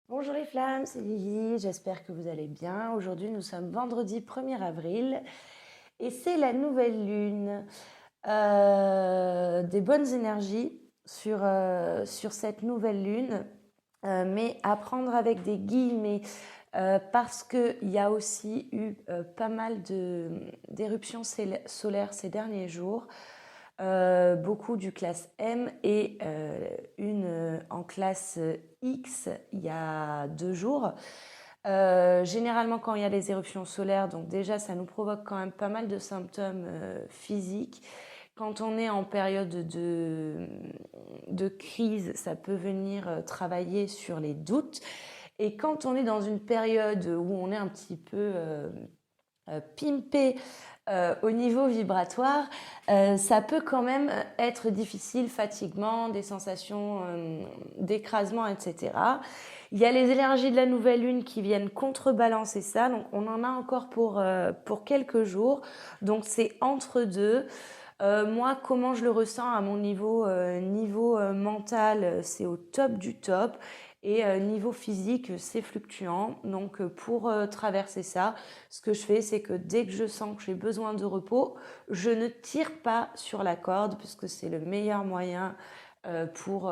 Bonjour les flammes, c'est Lily, j'espère que vous allez bien. Aujourd'hui nous sommes vendredi 1er avril et c'est la nouvelle lune. Des bonnes énergies sur cette nouvelle lune, mais à prendre avec des guillemets parce qu'il y a aussi eu pas mal d'éruptions solaires ces derniers jours. Beaucoup du classe M et une en classe X il y a 2 jours. Généralement, quand il y a les éruptions solaires, donc déjà, ça nous provoque quand même pas mal de symptômes physiques. Quand on est en période de crise, ça peut venir travailler sur les doutes. Et quand on est dans une période où on est un petit peu pimpé au niveau vibratoire, ça peut quand même être difficile, fatigant, des sensations d'écrasement, etc. Il y a les énergies de la nouvelle lune qui viennent contrebalancer ça, donc on en a encore pour quelques jours, donc c'est entre deux. Moi, comment je le ressens à mon niveau mental, c'est au top du top. Et niveau physique, c'est fluctuant. Donc pour traverser ça, ce que je fais, c'est que dès que je sens que j'ai besoin de repos, je ne tire pas sur la corde, puisque c'est le meilleur moyen pour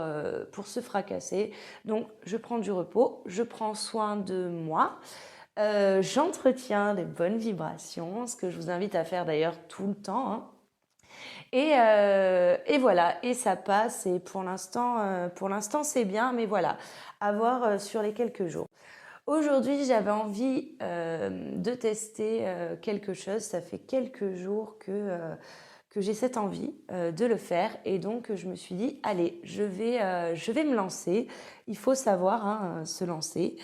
se fracasser. Donc je prends du repos, je prends soin de moi. J'entretiens les bonnes vibrations, ce que je vous invite à faire d'ailleurs tout le temps, hein. Et voilà, et ça passe. Et pour l'instant, c'est bien, mais voilà, à voir sur les quelques jours. Aujourd'hui, j'avais envie de tester quelque chose. Ça fait quelques jours que j'ai cette envie de le faire. Et donc, je me suis dit, allez, je vais me lancer. Il faut savoir hein, se lancer.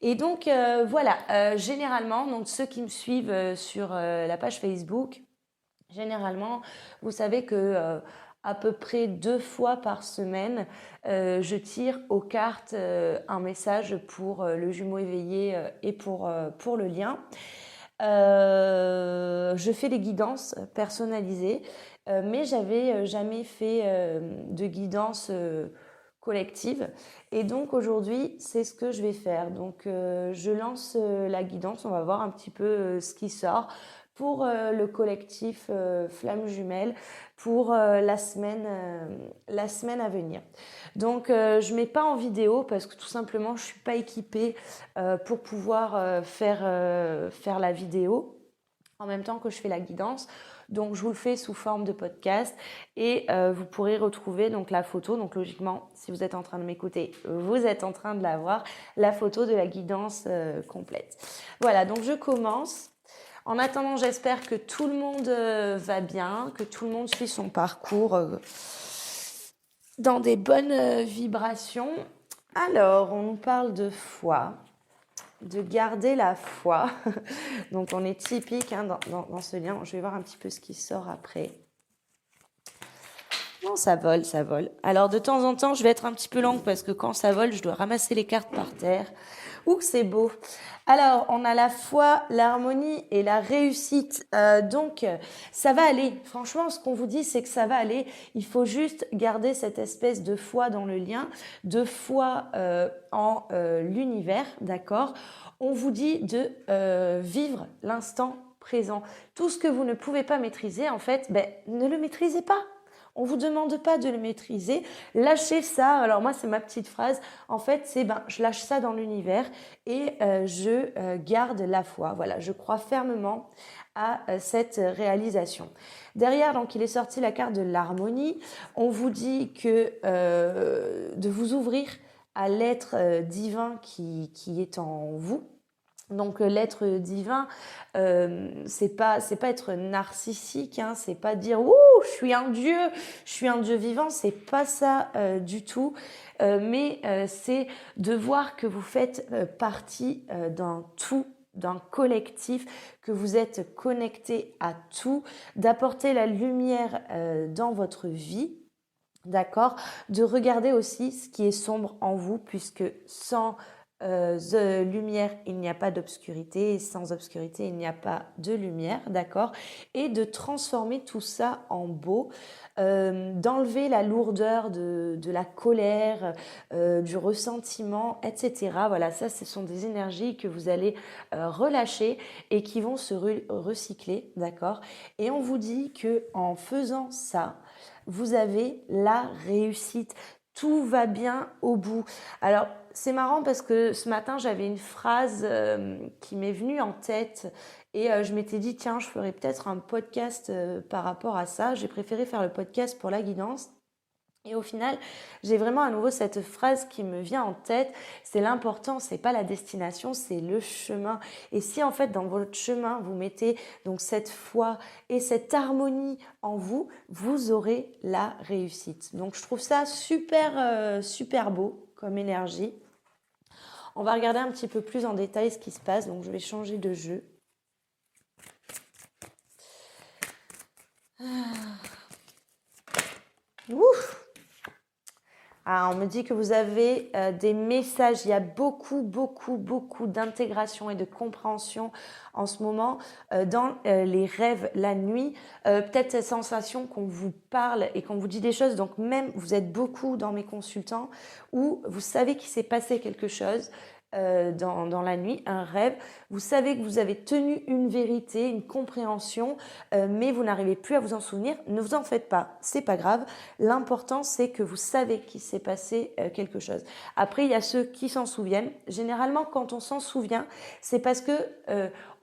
Et donc, voilà, généralement, donc, ceux qui me suivent sur la page Facebook, généralement, vous savez que à peu près 2 fois par semaine, je tire aux cartes un message pour le jumeau éveillé et pour le lien. Je fais des guidances personnalisées, mais j'avais jamais fait de guidance collective. Et donc aujourd'hui, c'est ce que je vais faire. Donc je lance la guidance, on va voir un petit peu ce qui sort pour le collectif Flammes Jumelles pour la semaine à venir. Donc je ne mets pas en vidéo parce que tout simplement je ne suis pas équipée pour pouvoir faire la vidéo en même temps que je fais la guidance. Donc je vous le fais sous forme de podcast et vous pourrez retrouver donc la photo. Donc logiquement, si vous êtes en train de m'écouter, vous êtes en train de la voir, la photo de la guidance complète. Voilà, donc je commence. En attendant, j'espère que tout le monde va bien, que tout le monde suit son parcours dans des bonnes vibrations. Alors, on nous parle de foi, de garder la foi. Donc, on est typique hein, dans ce lien. Je vais voir un petit peu ce qui sort après. Non, ça vole, ça vole. Alors, de temps en temps, je vais être un petit peu longue parce que quand ça vole, je dois ramasser les cartes par terre. Ouh, c'est beau. Alors, on a la foi, l'harmonie et la réussite. Donc, ça va aller. Franchement, ce qu'on vous dit, c'est que ça va aller. Il faut juste garder cette espèce de foi dans le lien, de foi en l'univers, d'accord? On vous dit de vivre l'instant présent. Tout ce que vous ne pouvez pas maîtriser, en fait, ne le maîtrisez pas. On vous demande pas de le maîtriser. Lâchez ça. Alors moi, c'est ma petite phrase. En fait, c'est je lâche ça dans l'univers et je garde la foi. Voilà, je crois fermement à cette réalisation. Derrière, donc, il est sorti la carte de l'harmonie. On vous dit que de vous ouvrir à l'être divin qui est en vous. Donc l'être divin, c'est pas être narcissique, hein, c'est pas dire ouh je suis un dieu vivant, c'est pas ça du tout, mais c'est de voir que vous faites partie d'un tout, d'un collectif, que vous êtes connecté à tout, d'apporter la lumière dans votre vie. D'accord, de regarder aussi ce qui est sombre en vous, puisque sans lumière, il n'y a pas d'obscurité, et sans obscurité, il n'y a pas de lumière, d'accord? Et de transformer tout ça en beau, d'enlever la lourdeur de la colère, du ressentiment, etc. Voilà, ça, ce sont des énergies que vous allez relâcher et qui vont se recycler, d'accord? Et on vous dit que en faisant ça, vous avez la réussite. Tout va bien au bout. Alors, c'est marrant parce que ce matin, j'avais une phrase qui m'est venue en tête et je m'étais dit, tiens, je ferais peut-être un podcast par rapport à ça. J'ai préféré faire le podcast pour la guidance. Et au final, j'ai vraiment à nouveau cette phrase qui me vient en tête, c'est l'important, c'est pas la destination, c'est le chemin. Et si en fait dans votre chemin, vous mettez donc cette foi et cette harmonie en vous, vous aurez la réussite. Donc je trouve ça super beau comme énergie. On va regarder un petit peu plus en détail ce qui se passe, donc je vais changer de jeu. Ouf! Ah, on me dit que vous avez des messages, il y a beaucoup d'intégration et de compréhension en ce moment dans les rêves la nuit. Peut-être cette sensation qu'on vous parle et qu'on vous dit des choses, donc même vous êtes beaucoup dans mes consultants où vous savez qu'il s'est passé quelque chose dans la nuit, un rêve. Vous savez que vous avez tenu une vérité, une compréhension, mais vous n'arrivez plus à vous en souvenir. Ne vous en faites pas, c'est pas grave. L'important, c'est que vous savez qu'il s'est passé quelque chose. Après, il y a ceux qui s'en souviennent. Généralement, quand on s'en souvient, c'est parce que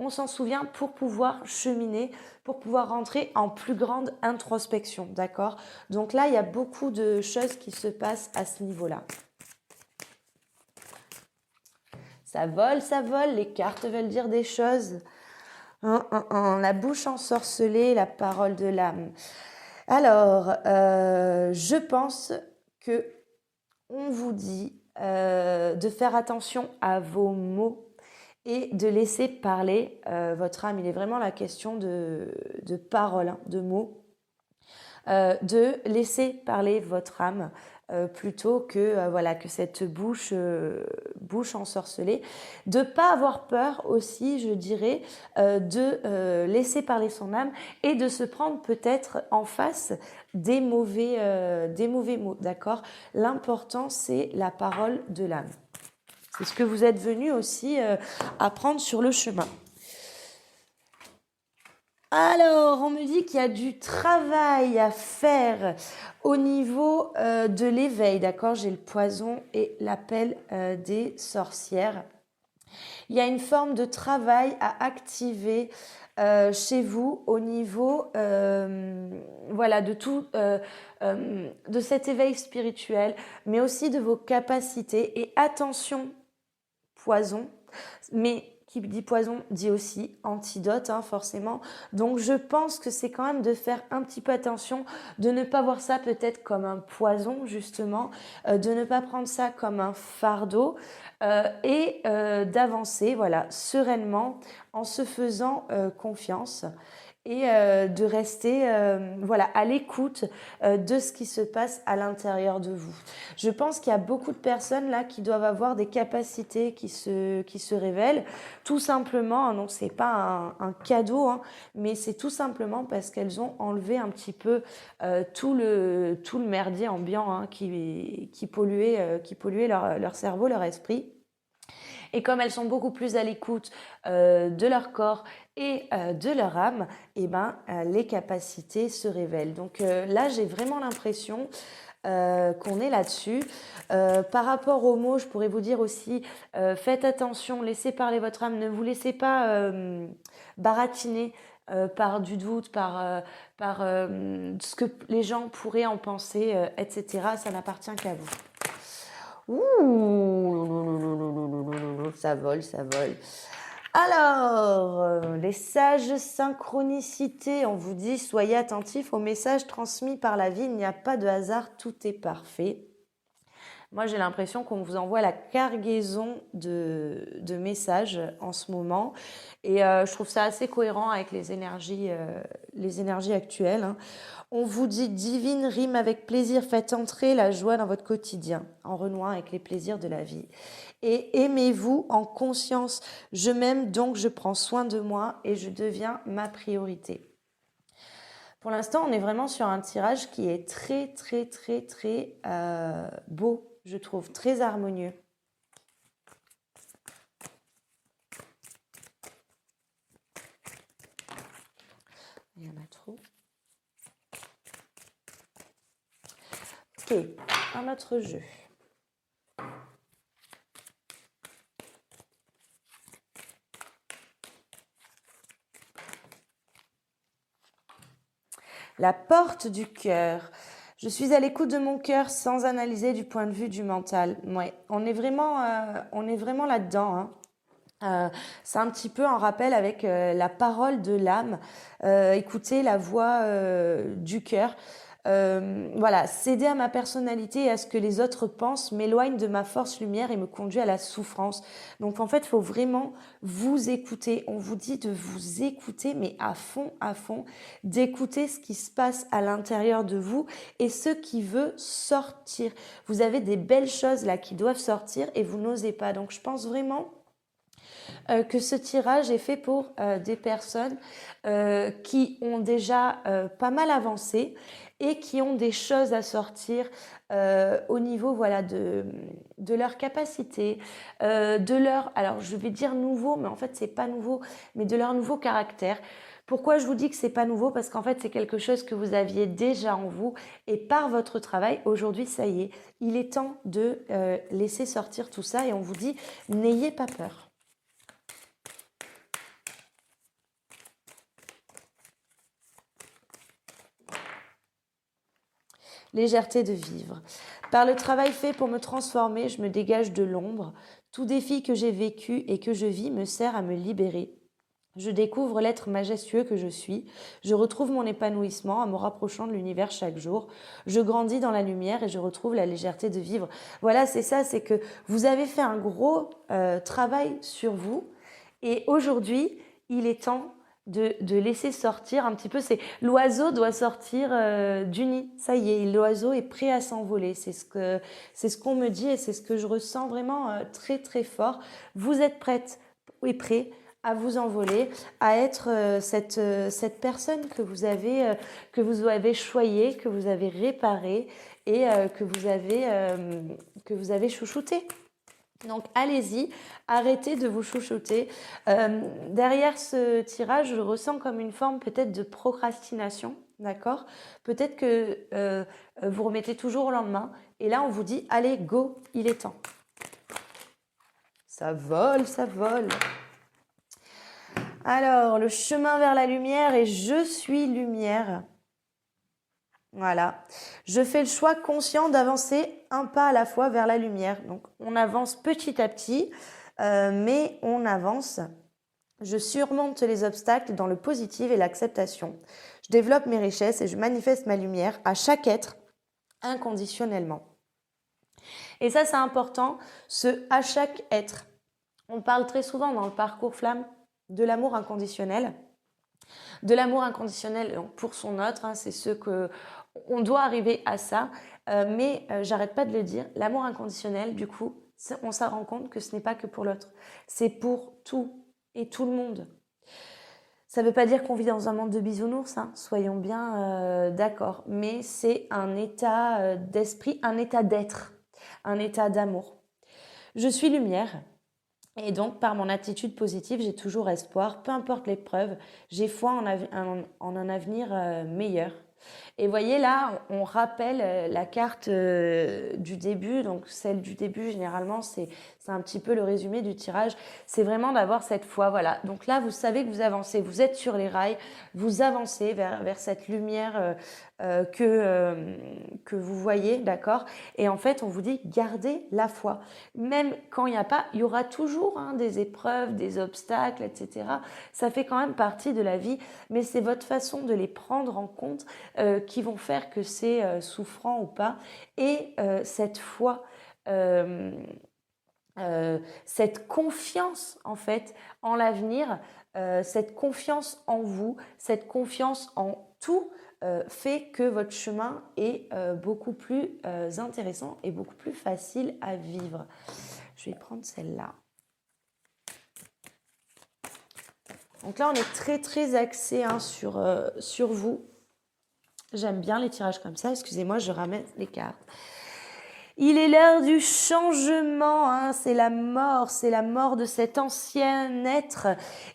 on s'en souvient pour pouvoir cheminer, pour pouvoir rentrer en plus grande introspection, d'accord? Donc là, il y a beaucoup de choses qui se passent à ce niveau-là. Ça vole, les cartes veulent dire des choses. La bouche ensorcelée, la parole de l'âme. Alors, je pense que on vous dit de faire attention à vos mots et de laisser parler votre âme. Il est vraiment la question de paroles, hein, de mots. De laisser parler votre âme plutôt que voilà que cette bouche ensorcelée, de pas avoir peur aussi, je dirais, de laisser parler son âme et de se prendre peut-être en face des mauvais mots, d'accord? L'important, c'est la parole de l'âme. C'est ce que vous êtes venu aussi apprendre sur le chemin. Alors, on me dit qu'il y a du travail à faire au niveau de l'éveil, d'accord? J'ai le poison et l'appel des sorcières. Il y a une forme de travail à activer chez vous au niveau voilà, de tout, de cet éveil spirituel, mais aussi de vos capacités. Et attention, poison, mais qui dit poison dit aussi antidote, hein, forcément. Donc je pense que c'est quand même de faire un petit peu attention, de ne pas voir ça peut-être comme un poison justement, de ne pas prendre ça comme un fardeau et d'avancer voilà, sereinement en se faisant confiance. Et de rester voilà, à l'écoute de ce qui se passe à l'intérieur de vous. Je pense qu'il y a beaucoup de personnes là qui doivent avoir des capacités qui se révèlent, tout simplement, non, c'est pas un cadeau, hein, mais c'est tout simplement parce qu'elles ont enlevé un petit peu tout le merdier ambiant hein, qui polluait leur cerveau, leur esprit. Et comme elles sont beaucoup plus à l'écoute de leur corps et de leur âme, eh ben, les capacités se révèlent. Donc là, j'ai vraiment l'impression qu'on est là-dessus. Par rapport aux mots, je pourrais vous dire aussi, faites attention, laissez parler votre âme, ne vous laissez pas baratiner par du doute, par ce que les gens pourraient en penser, etc. Ça n'appartient qu'à vous. Ouh, ça vole. Alors, les sages synchronicités, on vous dit, soyez attentifs aux messages transmis par la vie, il n'y a pas de hasard, tout est parfait. Moi, j'ai l'impression qu'on vous envoie la cargaison de messages en ce moment. Et je trouve ça assez cohérent avec les énergies actuelles, hein. On vous dit divine rime avec plaisir, faites entrer la joie dans votre quotidien, en renouant avec les plaisirs de la vie. Et aimez-vous en conscience. Je m'aime donc je prends soin de moi et je deviens ma priorité. Pour l'instant, on est vraiment sur un tirage qui est très, très, très, très beau, je trouve, très harmonieux. Il y en a trop. Ok, un autre jeu. La porte du cœur. Je suis à l'écoute de mon cœur sans analyser du point de vue du mental. Ouais, on est vraiment là-dedans, hein. C'est un petit peu en rappel avec la parole de l'âme, écouter la voix du cœur. Voilà, céder à ma personnalité et à ce que les autres pensent m'éloigne de ma force lumière et me conduit à la souffrance. Donc en fait, il faut vraiment vous écouter. On vous dit de vous écouter, mais à fond, d'écouter ce qui se passe à l'intérieur de vous et ce qui veut sortir. Vous avez des belles choses là qui doivent sortir et vous n'osez pas. Donc je pense vraiment que ce tirage est fait pour des personnes qui ont déjà pas mal avancé et qui ont des choses à sortir au niveau voilà, de leur capacité, de leur, alors je vais dire nouveau, mais en fait c'est pas nouveau, mais de leur nouveau caractère. Pourquoi je vous dis que c'est pas nouveau? Parce qu'en fait c'est quelque chose que vous aviez déjà en vous et par votre travail, aujourd'hui ça y est, il est temps de laisser sortir tout ça et on vous dit n'ayez pas peur. Légèreté de vivre. Par le travail fait pour me transformer, je me dégage de l'ombre. Tout défi que j'ai vécu et que je vis me sert à me libérer. Je découvre l'être majestueux que je suis. Je retrouve mon épanouissement en me rapprochant de l'univers chaque jour. Je grandis dans la lumière et je retrouve la légèreté de vivre. Voilà, c'est ça, c'est que vous avez fait un gros travail sur vous et aujourd'hui, il est temps de laisser sortir un petit peu. C'est l'oiseau doit sortir du nid. Ça y est, l'oiseau est prêt à s'envoler. C'est ce qu'on me dit et c'est ce que je ressens vraiment très très fort. Vous êtes prête et prêt à vous envoler, à être cette personne que vous avez choyée, que vous avez réparée et que vous avez chouchoutée. Donc allez-y, arrêtez de vous chouchouter. Derrière ce tirage, je le ressens comme une forme peut-être de procrastination, d'accord? Peut-être que vous remettez toujours au lendemain et là on vous dit allez, go, il est temps. Ça vole, ça vole. Alors, le chemin vers la lumière et je suis lumière. Voilà. Je fais le choix conscient d'avancer un pas à la fois vers la lumière. Donc, on avance petit à petit, mais on avance. Je surmonte les obstacles dans le positif et l'acceptation. Je développe mes richesses et je manifeste ma lumière à chaque être inconditionnellement. Et ça, c'est important, ce à chaque être. On parle très souvent dans le parcours flamme de l'amour inconditionnel. De l'amour inconditionnel pour son autre, hein, c'est ce que on doit arriver à ça, mais j'arrête pas de le dire, l'amour inconditionnel, du coup, on s'en rend compte que ce n'est pas que pour l'autre, c'est pour tout et tout le monde. Ça ne veut pas dire qu'on vit dans un monde de bisounours, hein, soyons bien d'accord, mais c'est un état d'esprit, un état d'être, un état d'amour. Je suis lumière. Et donc, par mon attitude positive, j'ai toujours espoir, peu importe l'épreuve, j'ai foi en un avenir meilleur. Et voyez là, on rappelle la carte du début, donc celle du début généralement c'est un petit peu le résumé du tirage, c'est vraiment d'avoir cette foi, voilà. Donc là vous savez que vous avancez, vous êtes sur les rails, vous avancez vers cette lumière que vous voyez, d'accord? Et en fait on vous dit gardez la foi, même quand il n'y a pas, il y aura toujours des épreuves, des obstacles, etc. Ça fait quand même partie de la vie, mais c'est votre façon de les prendre en compte qui vont faire que c'est souffrant ou pas. Et cette foi cette confiance en fait en l'avenir, cette confiance en vous, cette confiance en tout fait que votre chemin est beaucoup plus intéressant et beaucoup plus facile à vivre. Je vais prendre celle-là. Donc là, on est très très axé sur vous. J'aime bien les tirages comme ça. Excusez-moi, je ramène les cartes. Il est l'heure du changement, hein, c'est la mort de cet ancien être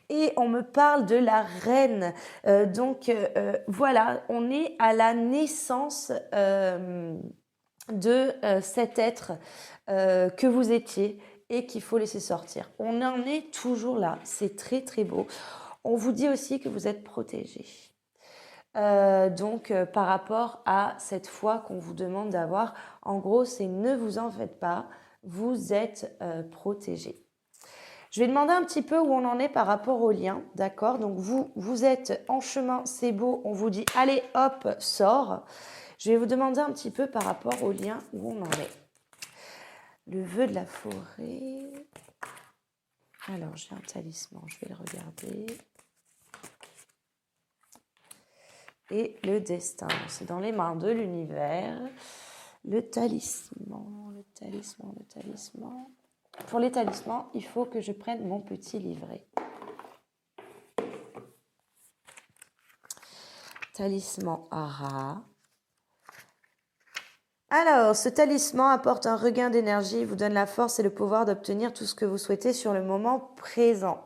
et on me parle de la reine. Voilà, on est à la naissance de cet être que vous étiez et qu'il faut laisser sortir. On en est toujours là, c'est très très beau. On vous dit aussi que vous êtes protégé. Par rapport à cette foi qu'on vous demande d'avoir, en gros, c'est ne vous en faites pas, vous êtes protégé. Je vais demander un petit peu où on en est par rapport au lien, d'accord? Donc vous êtes en chemin, c'est beau, on vous dit allez hop, sors. Je vais vous demander un petit peu par rapport au lien où on en est. Le vœu de la forêt. Alors j'ai un talisman, je vais le regarder. Et le destin, c'est dans les mains de l'univers. Le talisman. Pour les talismans, il faut que je prenne mon petit livret. Talisman Ara. Alors, ce talisman apporte un regain d'énergie, vous donne la force et le pouvoir d'obtenir tout ce que vous souhaitez sur le moment présent.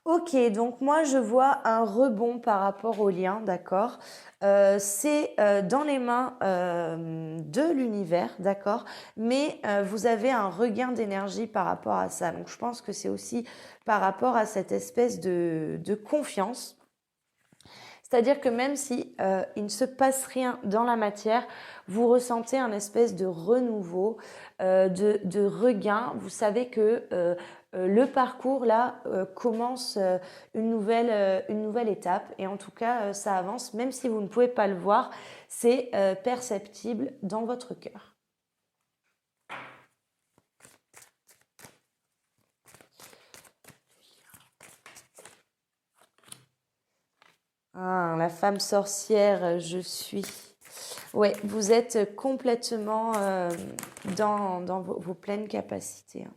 Ok, donc moi je vois un rebond par rapport au lien, d'accord. C'est dans les mains de l'univers, d'accord, mais vous avez un regain d'énergie par rapport à ça. Donc je pense que c'est aussi par rapport à cette espèce de confiance. C'est-à-dire que même si il ne se passe rien dans la matière, vous ressentez un espèce de renouveau, de regain. Vous savez que le parcours là commence une nouvelle étape et en tout cas ça avance. Même si vous ne pouvez pas le voir, c'est perceptible dans votre cœur. Ah, la femme sorcière, je suis. Ouais, vous êtes complètement dans vos pleines capacités. Hein.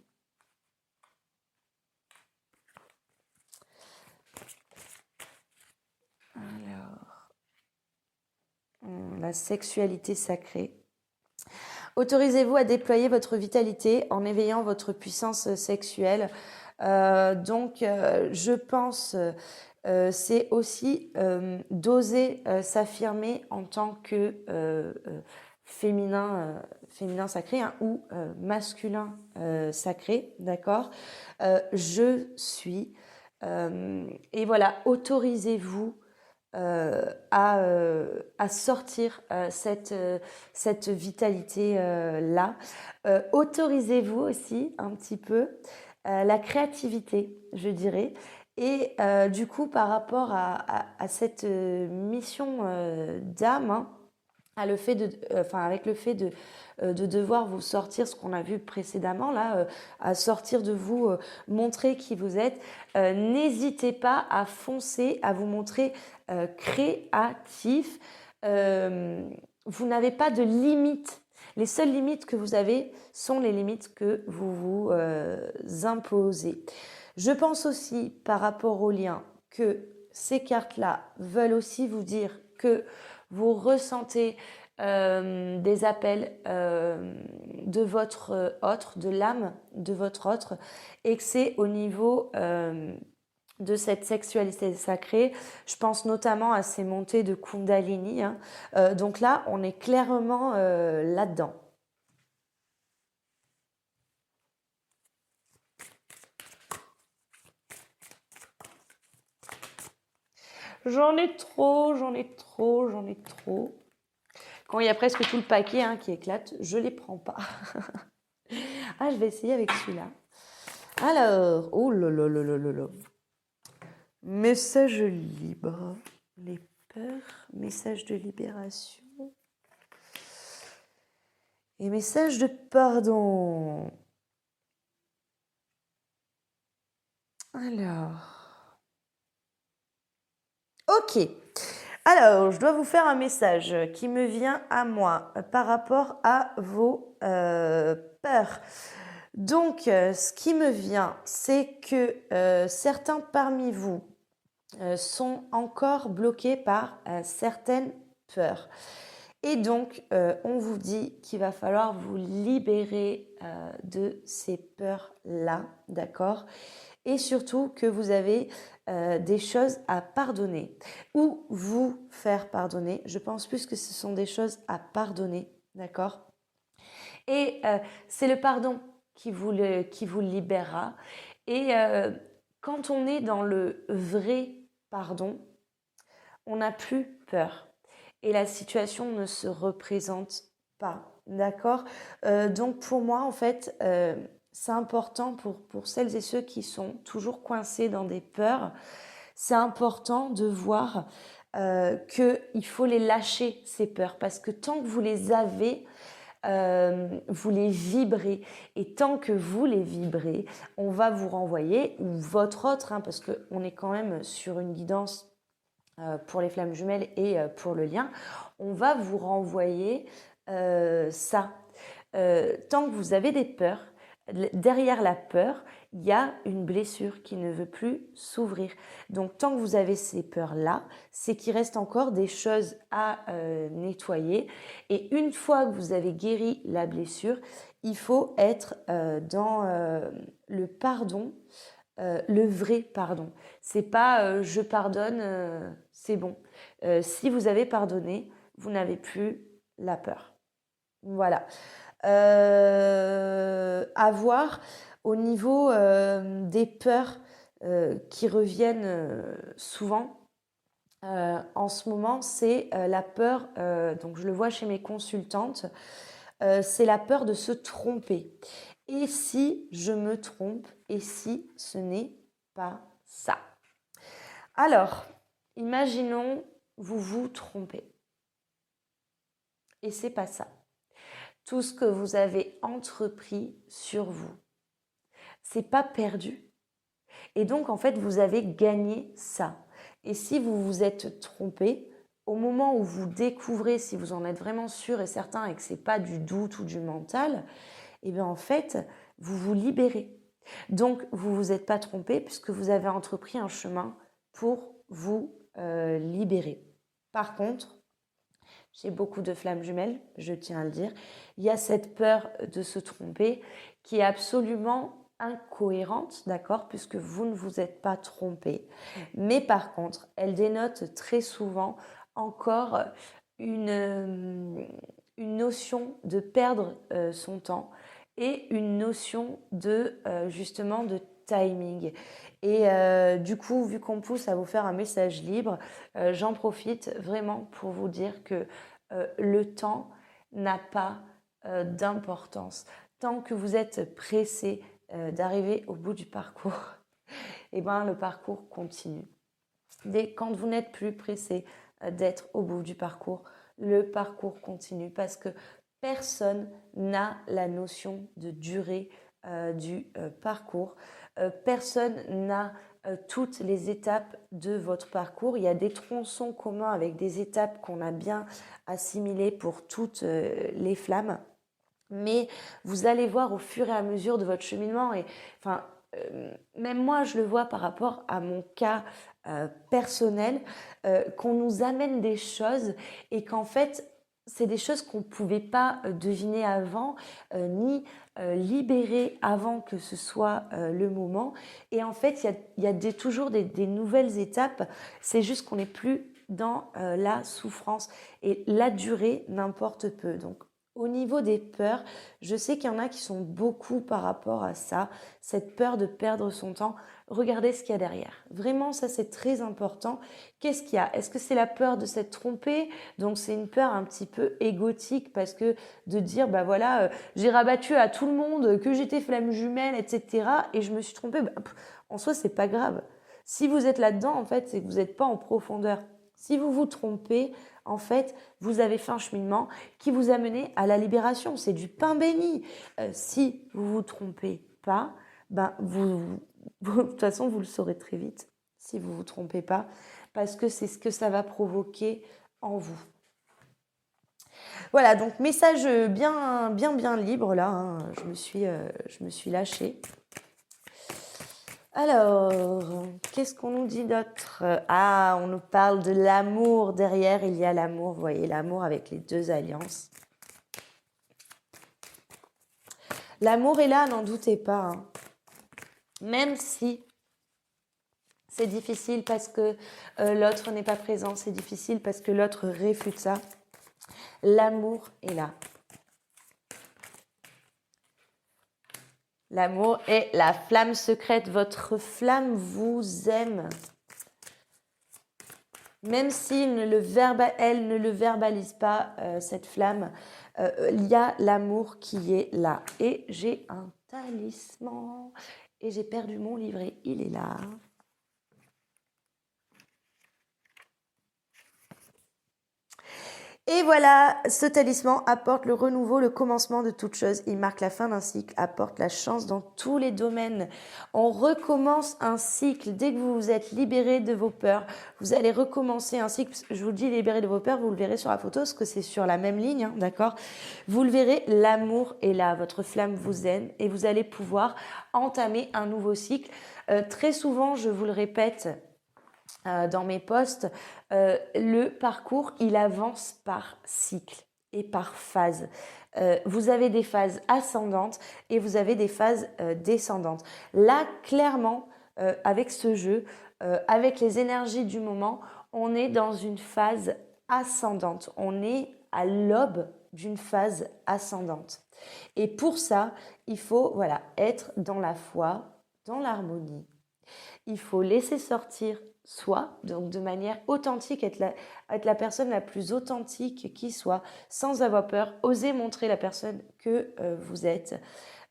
Alors, la sexualité sacrée. Autorisez-vous à déployer votre vitalité en éveillant votre puissance sexuelle. Je pense c'est aussi d'oser s'affirmer en tant que féminin sacré hein, ou masculin sacré, d'accord. Je suis et voilà, autorisez-vous à sortir cette vitalité là. Autorisez-vous aussi un petit peu la créativité, je dirais. Et du coup, par rapport à cette mission d'âme, hein, avec le fait de devoir vous sortir ce qu'on a vu précédemment, là, à sortir de vous, montrer qui vous êtes, n'hésitez pas à foncer, à vous montrer créatif. Vous n'avez pas de limites. Les seules limites que vous avez sont les limites que vous vous imposez. Je pense aussi, par rapport au lien, que ces cartes-là veulent aussi vous dire que vous ressentez des appels de votre autre, de l'âme de votre autre, et que c'est au niveau de cette sexualité sacrée. Je pense notamment à ces montées de Kundalini. Hein. Donc là, on est clairement là-dedans. J'en ai trop. Quand il y a presque tout le paquet hein, qui éclate, je les prends pas. Ah, je vais essayer avec celui-là. Alors, oh là là là là là là. Message libre. Les peurs, message de libération. Et message de pardon. Alors. Ok. Alors, je dois vous faire un message qui me vient à moi par rapport à vos peurs. Donc, ce qui me vient, c'est que certains parmi vous sont encore bloqués par certaines peurs. Et donc, on vous dit qu'il va falloir vous libérer de ces peurs-là, d'accord ? Et surtout que vous avez des choses à pardonner ou vous faire pardonner. Je pense plus que ce sont des choses à pardonner, d'accord ? Et c'est le pardon qui vous libérera. Et quand on est dans le vrai pardon, on n'a plus peur. Et la situation ne se représente pas, d'accord ? Donc pour moi, en fait, c'est important pour celles et ceux qui sont toujours coincés dans des peurs, c'est important de voir qu'il faut les lâcher, ces peurs, parce que tant que vous les avez, vous les vibrez, et tant que vous les vibrez, on va vous renvoyer, ou votre autre, hein, parce qu'on est quand même sur une guidance pour les flammes jumelles et pour le lien, on va vous renvoyer ça. Tant que vous avez des peurs, derrière la peur, il y a une blessure qui ne veut plus s'ouvrir. Donc tant que vous avez ces peurs-là, c'est qu'il reste encore des choses à nettoyer. Et une fois que vous avez guéri la blessure, il faut être dans le pardon, le vrai pardon. C'est pas je pardonne, c'est bon. Si vous avez pardonné, vous n'avez plus la peur. Voilà. À voir au niveau des peurs qui reviennent souvent. En ce moment, c'est la peur, donc je le vois chez mes consultantes, c'est la peur de se tromper. Et si je me trompe, et si ce n'est pas ça? Alors, imaginons vous vous trompez. Et c'est pas ça. Tout ce que vous avez entrepris sur vous, c'est pas perdu. Et donc, en fait, vous avez gagné ça. Et si vous vous êtes trompé, au moment où vous découvrez, si vous en êtes vraiment sûr et certain et que c'est pas du doute ou du mental, et bien en fait, vous vous libérez. Donc, vous vous êtes pas trompé puisque vous avez entrepris un chemin pour vous libérer. Par contre, j'ai beaucoup de flammes jumelles, je tiens à le dire. Il y a cette peur de se tromper qui est absolument incohérente, d'accord, puisque vous ne vous êtes pas trompé. Mais par contre, elle dénote très souvent encore une notion de perdre son temps et une notion de justement de timing. Et du coup, vu qu'on pousse à vous faire un message libre, j'en profite vraiment pour vous dire que le temps n'a pas d'importance. Tant que vous êtes pressé d'arriver au bout du parcours, et ben, le parcours continue. Quand vous n'êtes plus pressé d'être au bout du parcours, le parcours continue parce que personne n'a la notion de durée du parcours. Personne n'a toutes les étapes de votre parcours. Il y a des tronçons communs avec des étapes qu'on a bien assimilées pour toutes les flammes. Mais vous allez voir au fur et à mesure de votre cheminement, et enfin, même moi je le vois par rapport à mon cas personnel, qu'on nous amène des choses et qu'en fait c'est des choses qu'on ne pouvait pas deviner avant, ni libérer avant que ce soit le moment. Et en fait, il y a toujours des nouvelles étapes, c'est juste qu'on n'est plus dans la souffrance. Et la durée n'importe peu. Donc, au niveau des peurs, je sais qu'il y en a qui sont beaucoup par rapport à ça, cette peur de perdre son temps. Regardez ce qu'il y a derrière. Vraiment, ça c'est très important. Qu'est-ce qu'il y a? Est-ce que c'est la peur de s'être trompé? Donc c'est une peur un petit peu égotique parce que de dire, bah voilà, j'ai rabattu à tout le monde que j'étais flamme jumelle, etc. et je me suis trompée. Bah, en soi, c'est pas grave. Si vous êtes là-dedans, en fait, c'est que vous n'êtes pas en profondeur. Si vous vous trompez, en fait, vous avez fait un cheminement qui vous a mené à la libération. C'est du pain béni. Si vous vous trompez pas, ben de toute façon, vous le saurez très vite si vous vous trompez pas, parce que c'est ce que ça va provoquer en vous. Voilà, donc message bien libre là, hein. Je me suis lâchée. Alors, qu'est-ce qu'on nous dit d'autre? Ah, on nous parle de l'amour. Derrière, il y a l'amour. Vous voyez, l'amour avec les deux alliances. L'amour est là, n'en doutez pas, hein. Même si c'est difficile parce que l'autre n'est pas présent, c'est difficile parce que l'autre réfute ça, l'amour est là. L'amour est la flamme secrète. Votre flamme vous aime. Même si elle ne le verbalise pas, cette flamme, il y a l'amour qui est là. Et j'ai un talisman. Et j'ai perdu mon livret. Il est là. Et voilà, ce talisman apporte le renouveau, le commencement de toute chose. Il marque la fin d'un cycle, apporte la chance dans tous les domaines. On recommence un cycle. Dès que vous vous êtes libéré de vos peurs, vous allez recommencer un cycle. Je vous dis libéré de vos peurs, vous le verrez sur la photo, parce que c'est sur la même ligne, hein, d'accord? Vous le verrez, l'amour est là, votre flamme vous aime et vous allez pouvoir entamer un nouveau cycle. Très souvent, je vous le répète, dans mes posts, le parcours, il avance par cycle et par phase. Vous avez des phases ascendantes et vous avez des phases descendantes. Là, clairement, avec ce jeu, avec les énergies du moment, on est dans une phase ascendante. On est à l'aube d'une phase ascendante. Et pour ça, il faut être dans la foi, dans l'harmonie. Il faut laisser sortir soi, donc de manière authentique, être la personne la plus authentique qui soit, sans avoir peur, oser montrer la personne que vous êtes,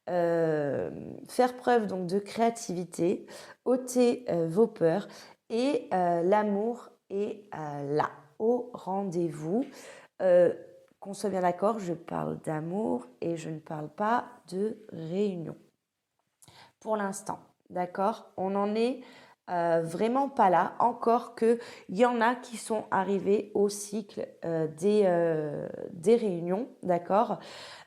faire preuve donc de créativité, ôter vos peurs et l'amour est là, au rendez-vous. Qu'on soit bien d'accord, je parle d'amour et je ne parle pas de réunion. Pour l'instant, d'accord? On n'en est vraiment pas là, encore qu'il y en a qui sont arrivés au cycle des réunions, d'accord?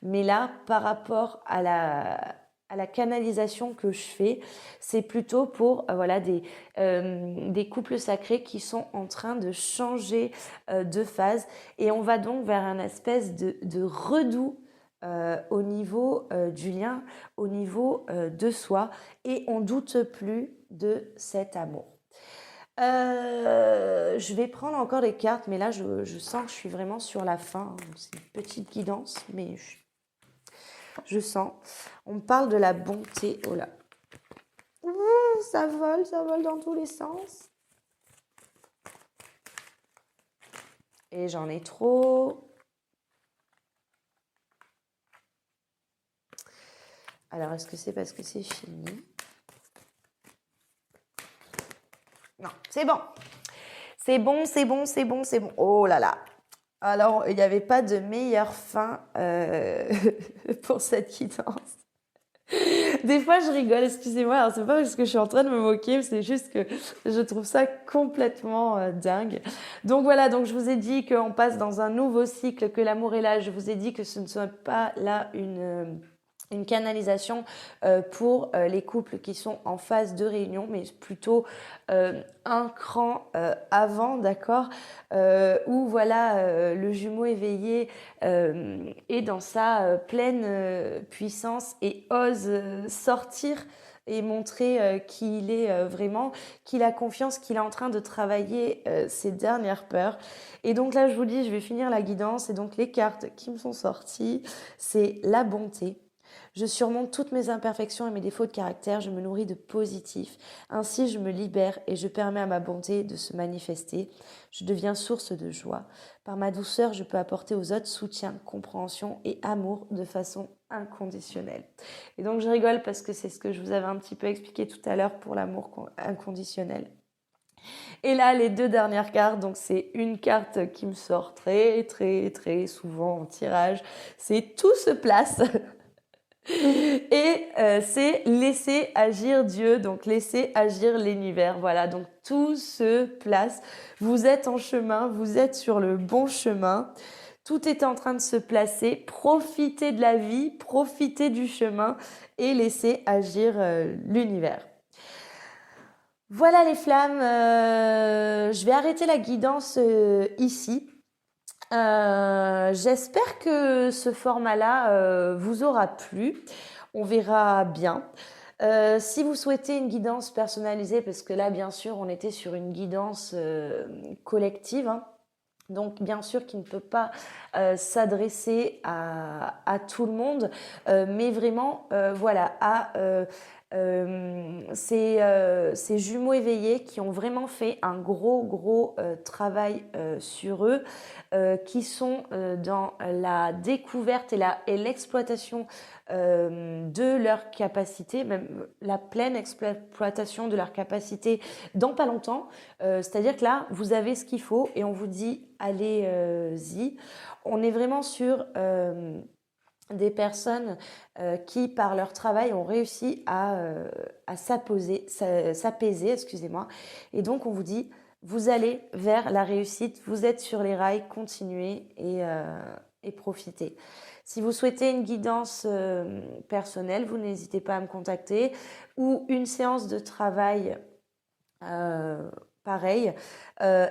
Mais là, par rapport à la canalisation que je fais, c'est plutôt pour des couples sacrés qui sont en train de changer de phase et on va donc vers un espèce de redout au niveau du lien, au niveau de soi et on doute plus de cet amour. Je vais prendre encore des cartes, mais là je sens que je suis vraiment sur la fin. C'est une petite guidance, mais je sens. On me parle de la bonté. Oh là. Ça vole dans tous les sens. Et j'en ai trop. Alors, est-ce que c'est parce que c'est fini? Non, c'est bon. C'est bon, c'est bon, c'est bon, c'est bon. Oh là là. Alors, il n'y avait pas de meilleure fin pour cette guidance. Des fois, je rigole, excusez-moi. Alors, c'est pas parce que je suis en train de me moquer, c'est juste que je trouve ça complètement dingue. Donc voilà, donc je vous ai dit qu'on passe dans un nouveau cycle, que l'amour est là. Je vous ai dit que ce ne soit pas là une canalisation pour les couples qui sont en phase de réunion, mais plutôt un cran avant, d'accord, où voilà, le jumeau éveillé est dans sa pleine puissance et ose sortir et montrer qu'il est vraiment, qu'il a confiance, qu'il est en train de travailler ses dernières peurs. Et donc là, je vous dis, je vais finir la guidance. Et donc les cartes qui me sont sorties, c'est la bonté. Je surmonte toutes mes imperfections et mes défauts de caractère, je me nourris de positif. Ainsi, je me libère et je permets à ma bonté de se manifester. Je deviens source de joie. Par ma douceur, je peux apporter aux autres soutien, compréhension et amour de façon inconditionnelle. Et donc, je rigole parce que c'est ce que je vous avais un petit peu expliqué tout à l'heure pour l'amour inconditionnel. Et là, les 2 dernières cartes, donc c'est une carte qui me sort très, très, très souvent en tirage. C'est tout se place. Et c'est laisser agir Dieu, donc laisser agir l'univers. Voilà, donc tout se place. Vous êtes en chemin, vous êtes sur le bon chemin. Tout est en train de se placer. Profitez de la vie, profitez du chemin et laissez agir l'univers. Voilà les flammes, je vais arrêter la guidance ici. J'espère que ce format-là vous aura plu. On verra bien. Si vous souhaitez une guidance personnalisée, parce que là, bien sûr, on était sur une guidance collective, hein, donc bien sûr qui ne peut pas s'adresser à tout le monde, mais vraiment voilà à ces jumeaux éveillés qui ont vraiment fait un gros travail sur eux, qui sont dans la découverte et l'exploitation de leur capacité, même la pleine exploitation de leur capacité dans pas longtemps. C'est-à-dire que là, vous avez ce qu'il faut et on vous dit allez-y. On est vraiment sur des personnes qui, par leur travail, ont réussi à s'apaiser, excusez-moi. Et donc, on vous dit, vous allez vers la réussite, vous êtes sur les rails, continuez et profitez. Si vous souhaitez une guidance personnelle, vous n'hésitez pas à me contacter ou une séance de travail pareil,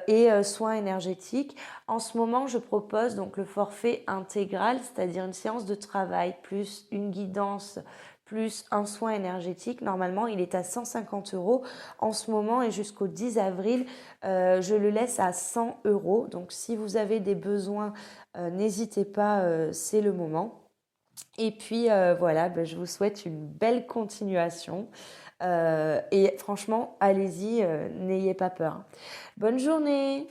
et soins énergétiques. En ce moment, je propose donc le forfait intégral, c'est-à-dire une séance de travail plus une guidance plus un soin énergétique. Normalement, il est à 150 €. En ce moment et jusqu'au 10 avril, je le laisse à 100 €. Donc, si vous avez des besoins, n'hésitez pas, c'est le moment. Et puis voilà, je vous souhaite une belle continuation. Et franchement, allez-y, n'ayez pas peur. Bonne journée!